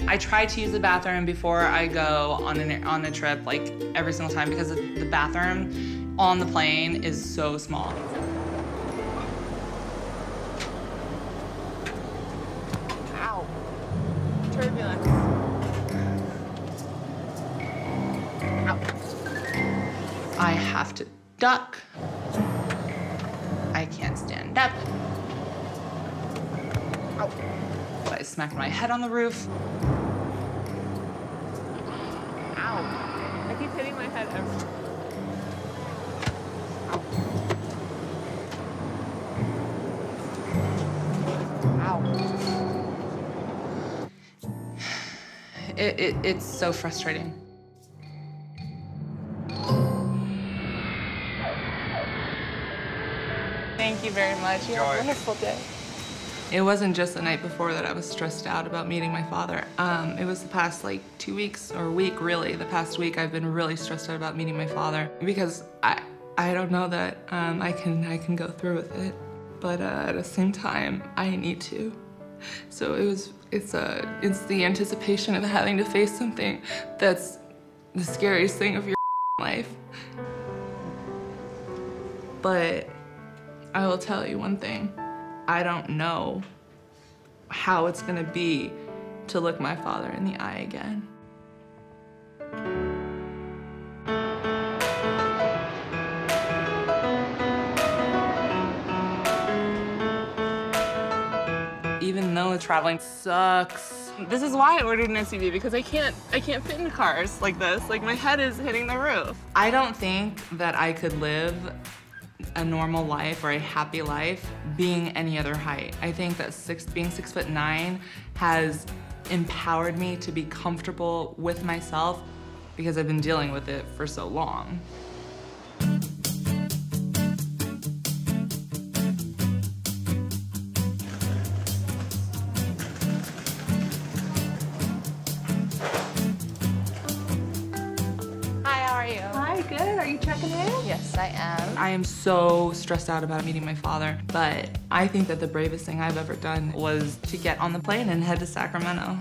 I try to use the bathroom before I go on a trip, like every single time, because the bathroom on the plane is so small. Ow. Turbulence. Ow. I have to duck. I can't stand up. Ow. I smacked my head on the roof. Ow. I keep hitting my head every... Ow. Ow. It's so frustrating. Thank you very much. You have a wonderful day. It wasn't just the night before that I was stressed out about meeting my father. It was the past like 2 weeks, or a week really. The past week I've been really stressed out about meeting my father because I don't know that I can go through with it, but at the same time I need to. So it's the anticipation of having to face something that's the scariest thing of your life. But I will tell you one thing. I don't know how it's gonna be to look my father in the eye again. Even though traveling sucks. This is why I ordered an SUV, because I can't fit in cars like this. Like, my head is hitting the roof. I don't think that I could live a normal life or a happy life being any other height. I think that being 6'9" has empowered me to be comfortable with myself because I've been dealing with it for so long. Are you checking in? Yes, I am. I am so stressed out about meeting my father, but I think that the bravest thing I've ever done was to get on the plane and head to Sacramento.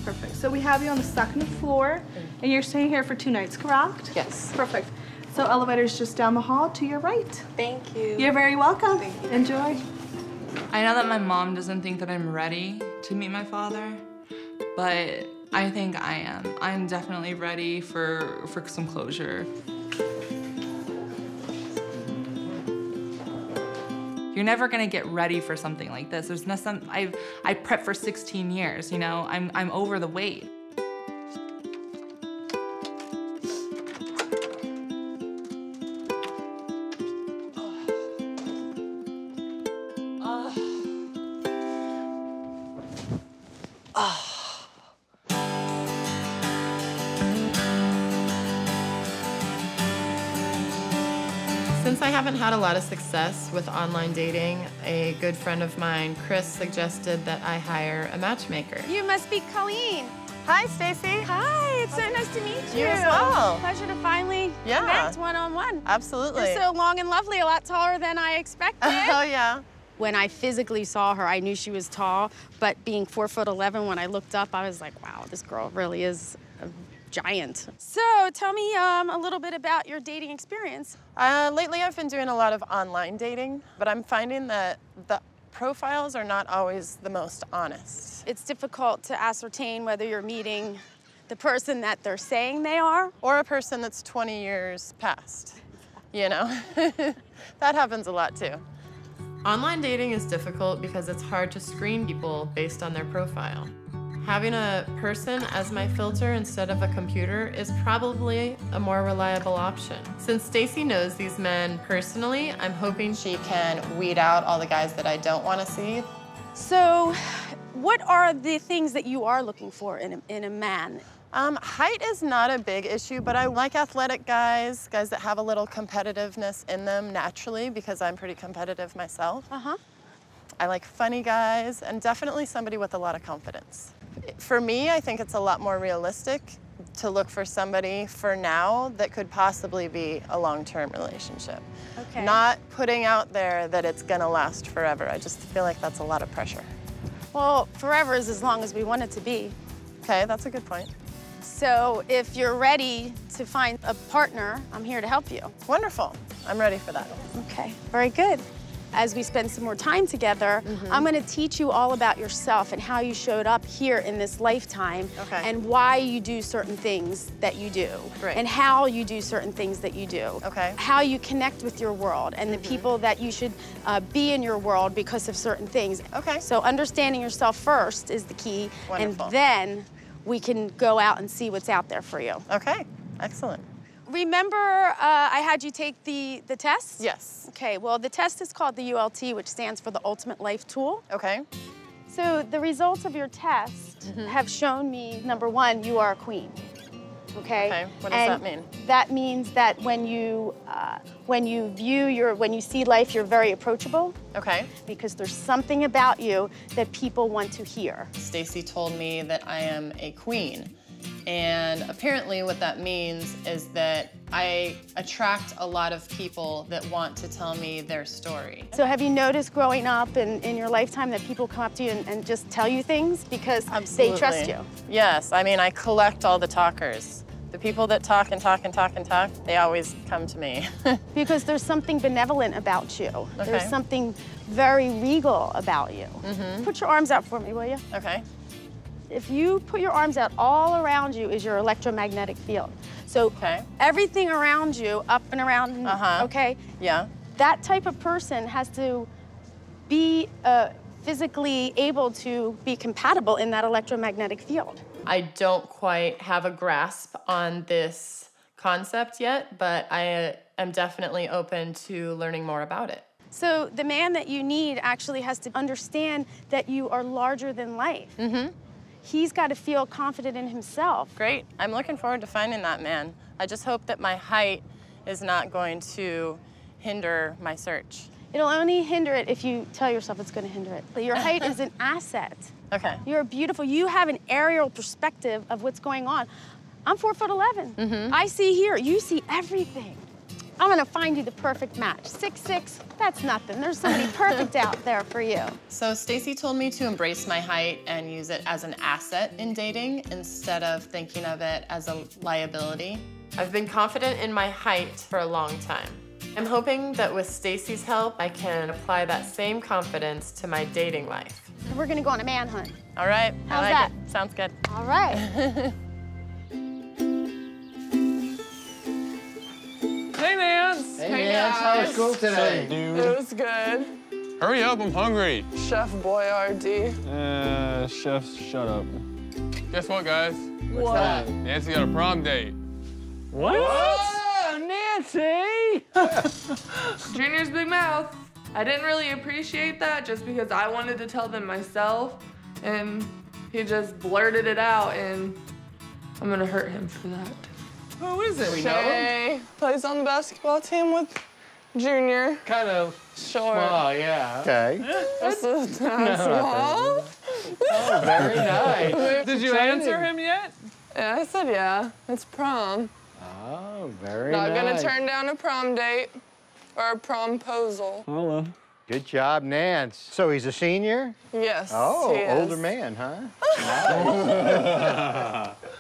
Perfect. So we have you on the second floor, and you're staying here for 2 nights, correct? Yes. Perfect. So elevator's just down the hall to your right. Thank you. You're very welcome. Thank you. Enjoy. I know that my mom doesn't think that I'm ready to meet my father, but I think I am. I'm definitely ready for some closure. You're never gonna get ready for something like this. There's nothing. I prepped for 16 years. You know, I'm over the wait. Since I haven't had a lot of success with online dating, a good friend of mine, Chris, suggested that I hire a matchmaker. You must be Colin. Hi, Stacy. Hi, it's so nice to meet you. You as well. Pleasure to finally connect one-on-one. Absolutely. You're so long and lovely, a lot taller than I expected. Oh, yeah. When I physically saw her, I knew she was tall, but being 4'11", when I looked up, I was like, wow, this girl really is a giant. So tell me a little bit about your dating experience. Lately, I've been doing a lot of online dating, but I'm finding that the profiles are not always the most honest. It's difficult to ascertain whether you're meeting the person that they're saying they are. Or a person that's 20 years past, you know? That happens a lot, too. Online dating is difficult because it's hard to screen people based on their profile. Having a person as my filter instead of a computer is probably a more reliable option. Since Stacy knows these men personally, I'm hoping she can weed out all the guys that I don't want to see. So, what are the things that you are looking for in a man? Height is not a big issue, but I like athletic guys that have a little competitiveness in them naturally, because I'm pretty competitive myself. I like funny guys, and definitely somebody with a lot of confidence. For me, I think it's a lot more realistic to look for somebody for now that could possibly be a long-term relationship. Okay. Not putting out there that it's gonna last forever. I just feel like that's a lot of pressure. Well, forever is as long as we want it to be. Okay, that's a good point. So if you're ready to find a partner, I'm here to help you. Wonderful. I'm ready for that. Okay, very good. As we spend some more time together, I'm gonna teach you all about yourself and how you showed up here in this lifetime, Okay. and why you do certain things that you do, Great. and how you do certain things that you do, Okay. how you connect with your world, and the people that you should be in your world because of certain things. Okay. So understanding yourself first is the key, Wonderful. and then we can go out and see what's out there for you. Okay, excellent. Remember I had you take the test? Yes. Okay, well, the test is called the ULT, which stands for the Ultimate Life Tool. Okay. So the results of your test have shown me, number one, you are a queen. Okay? Okay, what does that mean? That means that when you see life, you're very approachable, Okay. because there's something about you that people want to hear. Stacy told me that I am a queen. And apparently what that means is that I attract a lot of people that want to tell me their story. So have you noticed growing up in your lifetime that people come up to you and just tell you things because they trust you? Yes, I mean, I collect all the talkers. The people that talk and talk and talk and talk, they always come to me. Because there's something benevolent about you. Okay. There's something very regal about you. Put your arms out for me, will you? Okay. If you put your arms out, all around you is your electromagnetic field. So Okay. everything around you, up and around, okay? Yeah. That type of person has to be physically able to be compatible in that electromagnetic field. I don't quite have a grasp on this concept yet, but I am definitely open to learning more about it. So the man that you need actually has to understand that you are larger than life. He's got to feel confident in himself. Great. I'm looking forward to finding that man. I just hope that my height is not going to hinder my search. It'll only hinder it if you tell yourself it's going to hinder it. But your height is an asset. Okay. You're beautiful. You have an aerial perspective of what's going on. I'm 4'11". I see here. You see everything. I'm gonna find you the perfect match. 6'6", that's nothing. There's somebody perfect out there for you. So Stacy told me to embrace my height and use it as an asset in dating instead of thinking of it as a liability. I've been confident in my height for a long time. I'm hoping that with Stacy's help, I can apply that same confidence to my dating life. We're gonna go on a manhunt. All right. How's I like that? it. Sounds good. All right. Hey, Nance. Hey, Nance, how was school today? It was good. Hurry up, I'm hungry. Chef Boyardee. Chef, shut up. Guess what, guys? What's that? Nancy got a prom date. What? Oh, Nancy! Junior's big mouth. I didn't really appreciate that just because I wanted to tell them myself, and he just blurted it out, and I'm gonna hurt him for that. Who is it? We know. Shay plays on the basketball team with Junior. Kind of Short. small, yeah. Okay. That's not small. Oh, very nice. Did you answer him yet? Yeah, I said yeah. It's prom. Oh, very Not nice. gonna turn down a prom date or a promposal. Hello. Good job, Nance. So he's a senior? Yes, Oh, he is. older man, huh?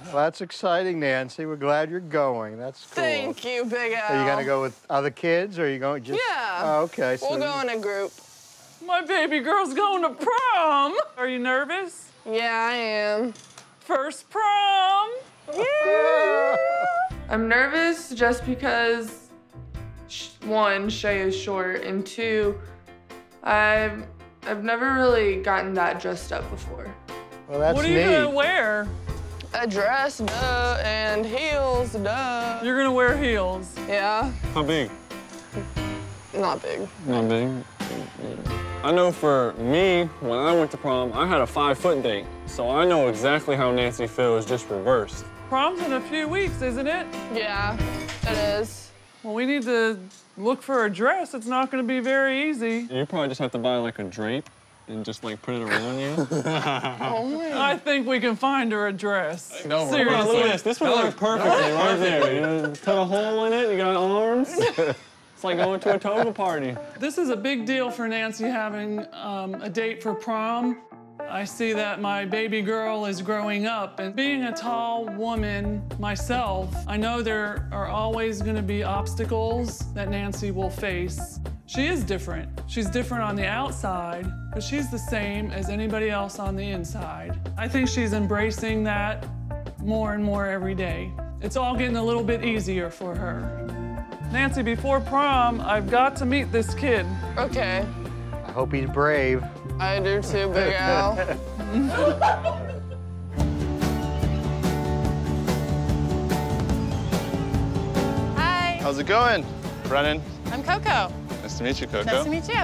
Well, that's exciting, Nancy. We're glad you're going. That's cool. Thank you, Big Al. Are you gonna go with other kids, or are you going just? Yeah. Oh, okay. We'll go in a group. My baby girl's going to prom. Are you nervous? Yeah, I am. First prom. Yeah. I'm nervous just because, one, Shay is short, and two, I've never really gotten that dressed up before. Well, that's What are you neat. gonna wear? A dress, duh, and heels, duh. You're gonna wear heels. Yeah, How big? not big. Not big. I know for me, when I went to prom, I had a 5-foot date. So I know exactly how Nancy feels, just reversed. Prom's in a few weeks, isn't it? Yeah, it is. Well, we need to look for a dress. It's not gonna be very easy. You probably just have to buy like a drape and just like put it around you. I think we can find her a dress. No, seriously. look at this. This would work perfectly right there. You know, put a hole in it. You got arms. It's like going to a toga party. This is a big deal for Nancy having a date for prom. I see that my baby girl is growing up, and being a tall woman myself, I know there are always going to be obstacles that Nancy will face. She is different. She's different on the outside, but she's the same as anybody else on the inside. I think she's embracing that more and more every day. It's all getting a little bit easier for her. Nancy, before prom, I've got to meet this kid. Okay. I hope he's brave. I do too, Big Al. Hi. How's it going, Brennan? I'm Coco. Nice to meet you, Coco. Nice to meet you.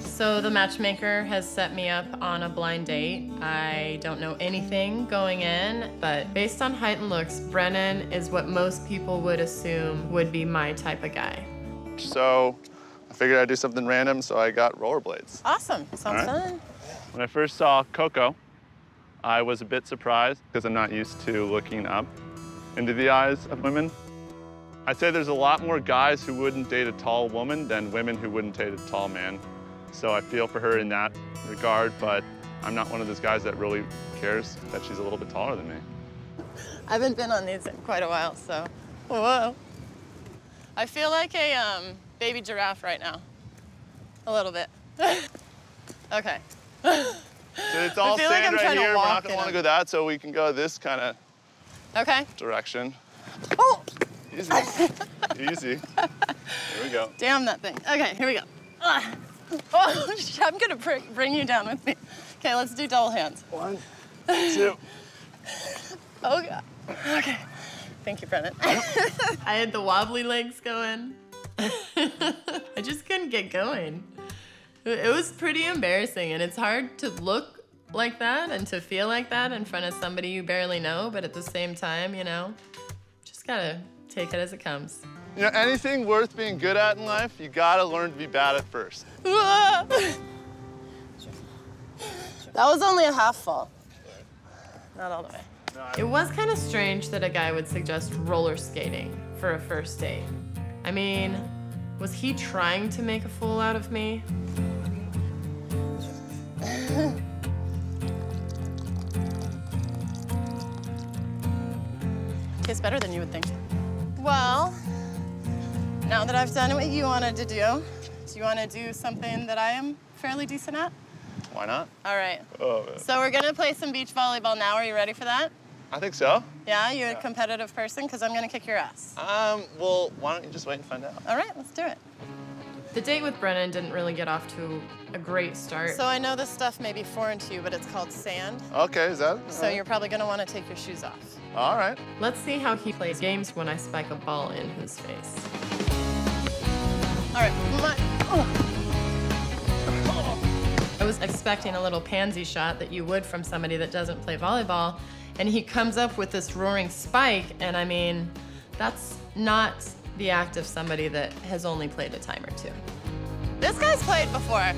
So the matchmaker has set me up on a blind date. I don't know anything going in, but based on height and looks, Brennan is what most people would assume would be my type of guy. So I figured I'd do something random, so I got rollerblades. Awesome. Sounds fun. When I first saw Coco, I was a bit surprised because I'm not used to looking up into the eyes of women. I'd say there's a lot more guys who wouldn't date a tall woman than women who wouldn't date a tall man. So I feel for her in that regard, but I'm not one of those guys that really cares that she's a little bit taller than me. I haven't been on these in quite a while, so. Whoa. I feel like a baby giraffe right now. A little bit. Okay. So it's all I feel like sand I'm right trying to here. We're walk not going to want to go that, so we can go this kind of direction. Oh! Easy. Easy. Here we go. Damn that thing. Okay, here we go. Oh, I'm going to bring you down with me. Okay, let's do double hands. 1, 2. Oh, God. Okay. Thank you, Brennan. I had the wobbly legs going. I just couldn't get going. It was pretty embarrassing, and it's hard to look like that and to feel like that in front of somebody you barely know, but at the same time, you know, just gotta take it as it comes. You know, anything worth being good at in life, you gotta learn to be bad at first. That was only a half fall. Not all the way. It was kind of strange that a guy would suggest roller skating for a first date. I mean, was he trying to make a fool out of me? Tastes better than you would think. Well, now that I've done what you wanted to do you want to do something that I am fairly decent at? Why not? All right. Oh, man. So we're gonna play some beach volleyball now. Are you ready for that? I think so. Yeah, you a competitive person? Because I'm gonna kick your ass. Well, why don't you just wait and find out? All right, let's do it. The date with Brennan didn't really get off to a great start. So I know this stuff may be foreign to you, but it's called sand. Okay, is that? So you're probably gonna want to take your shoes off. All right. Let's see how he plays games when I spike a ball in his face. All right, I was expecting a little pansy shot that you would from somebody that doesn't play volleyball, and he comes up with this roaring spike, and I mean, that's not the act of somebody that has only played a time or two. This guy's played before.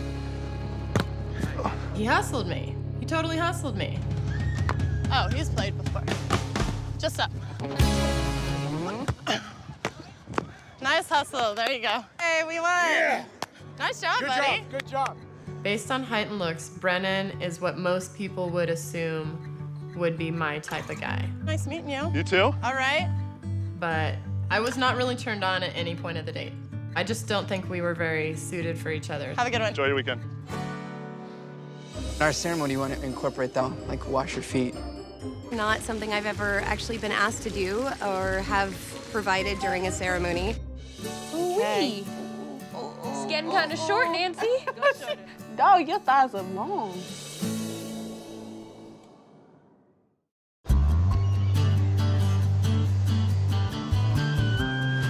He hustled me. He totally hustled me. Oh, he's played before. Just up. Nice hustle, there you go. Hey, we won. Yeah. Nice job, buddy. Good job. Based on height and looks, Brennan is what most people would assume would be my type of guy. Nice meeting you. You too? All right. But I was not really turned on at any point of the date. I just don't think we were very suited for each other. Have a good one. Enjoy your weekend. In our ceremony, you want to incorporate though, like wash your feet. Not something I've ever actually been asked to do or have provided during a ceremony. Hey. It's getting kind of short, Nancy. Dog, your thighs are long.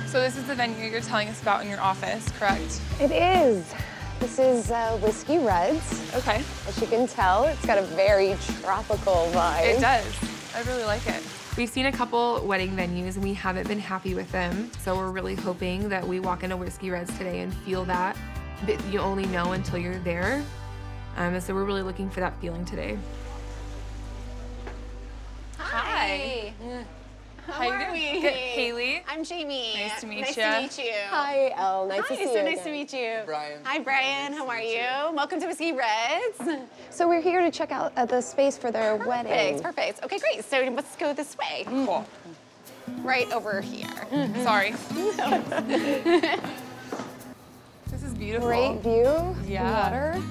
So this is the venue you're telling us about in your office, correct? It is. This is Whiskey Reds. Okay. As you can tell, it's got a very tropical vibe. It does. I really like it. We've seen a couple wedding venues and we haven't been happy with them. So we're really hoping that we walk into Whiskey Reds today and feel that you only know until you're there. So we're really looking for that feeling today. Hi. How are we? Good. Haley. I'm Jamie. Nice to meet Nice you. to meet you. Hi, Elle. Nice to see you. Nice to meet you. Brian. Hi, Brian. How are you? Welcome to Whiskey Reds. So we're here to check out the space for their wedding. Perfect. Okay, great. So let's go this way. Cool. Right over here. Sorry. This is beautiful. Great view. Yeah. Water.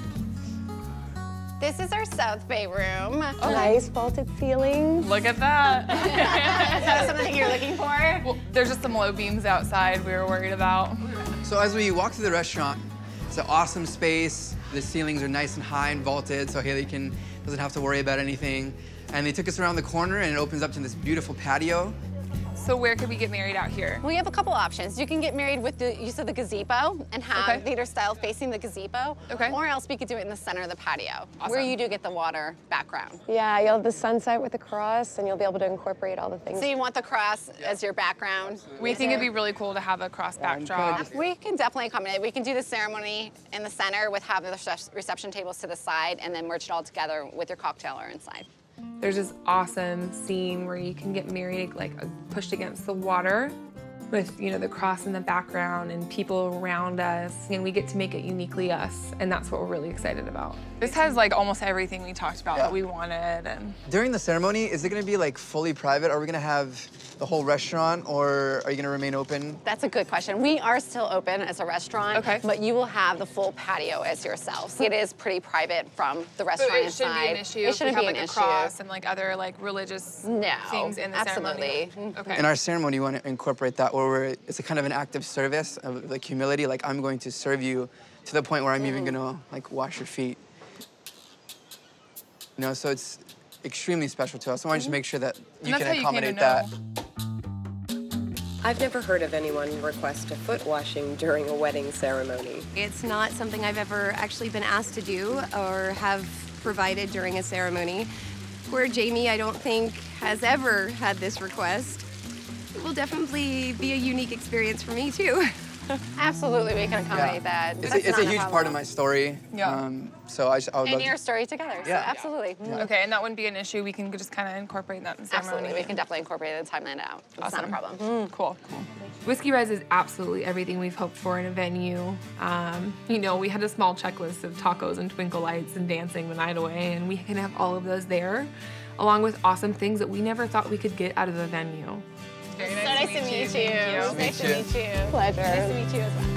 This is our South Bay room. Nice vaulted ceilings. Look at that. Is that something you're looking for? Well, there's just some low beams outside we were worried about. So as we walk through the restaurant, it's an awesome space. The ceilings are nice and high and vaulted, so Haley doesn't have to worry about anything. And they took us around the corner, and it opens up to this beautiful patio. So where could we get married out here? We have a couple options. You can get married with the use of the gazebo and have theater style facing the gazebo. Okay. Or else we could do it in the center of the patio, where you do get the water background. Yeah, you'll have the sunset with the cross, and you'll be able to incorporate all the things. So you want the cross as your background? We think it'd be really cool to have a cross backdrop. We can definitely accommodate. We can do the ceremony in the center with have the reception tables to the side and then merge it all together with your cocktailer inside. There's this awesome scene where you can get married like pushed against the water with, you know, the cross in the background and people around us, and we get to make it uniquely us, and that's what we're really excited about. This has like almost everything we talked about that we wanted. And During the ceremony, is it gonna be like fully private? Are we gonna have the whole restaurant, or are you gonna remain open? That's a good question. We are still open as a restaurant, but you will have the full patio as yourself. So it is pretty private from the restaurant it shouldn't inside. be an issue. It shouldn't if we be have an like a issue. cross and like other like religious things in the ceremony. Okay. In our ceremony, we want to incorporate that, where it's a kind of an act of service, of like humility. Like, I'm going to serve you to the point where I'm even gonna like wash your feet. You know, so it's extremely special to us. I want to just make sure that you can accommodate that. I've never heard of anyone request a foot washing during a wedding ceremony. It's not something I've ever actually been asked to do or have provided during a ceremony. Poor Jamie, I don't think, has ever had this request. It will definitely be a unique experience for me, too. Absolutely, we can accommodate that. It's a huge part of my story. Yeah. So I would love And your story together, so absolutely. Okay, and that wouldn't be an issue. We can just kind of incorporate that in the ceremony. Absolutely, we can definitely incorporate it and time that out. It's not a problem. Cool. Whiskey Reds is absolutely everything we've hoped for in a venue. You know, we had a small checklist of tacos and twinkle lights and dancing the night away, and we can have all of those there, along with awesome things that we never thought we could get out of a venue. Very nice to meet you. Thank you. Nice to meet you. Pleasure. Nice to meet you as well.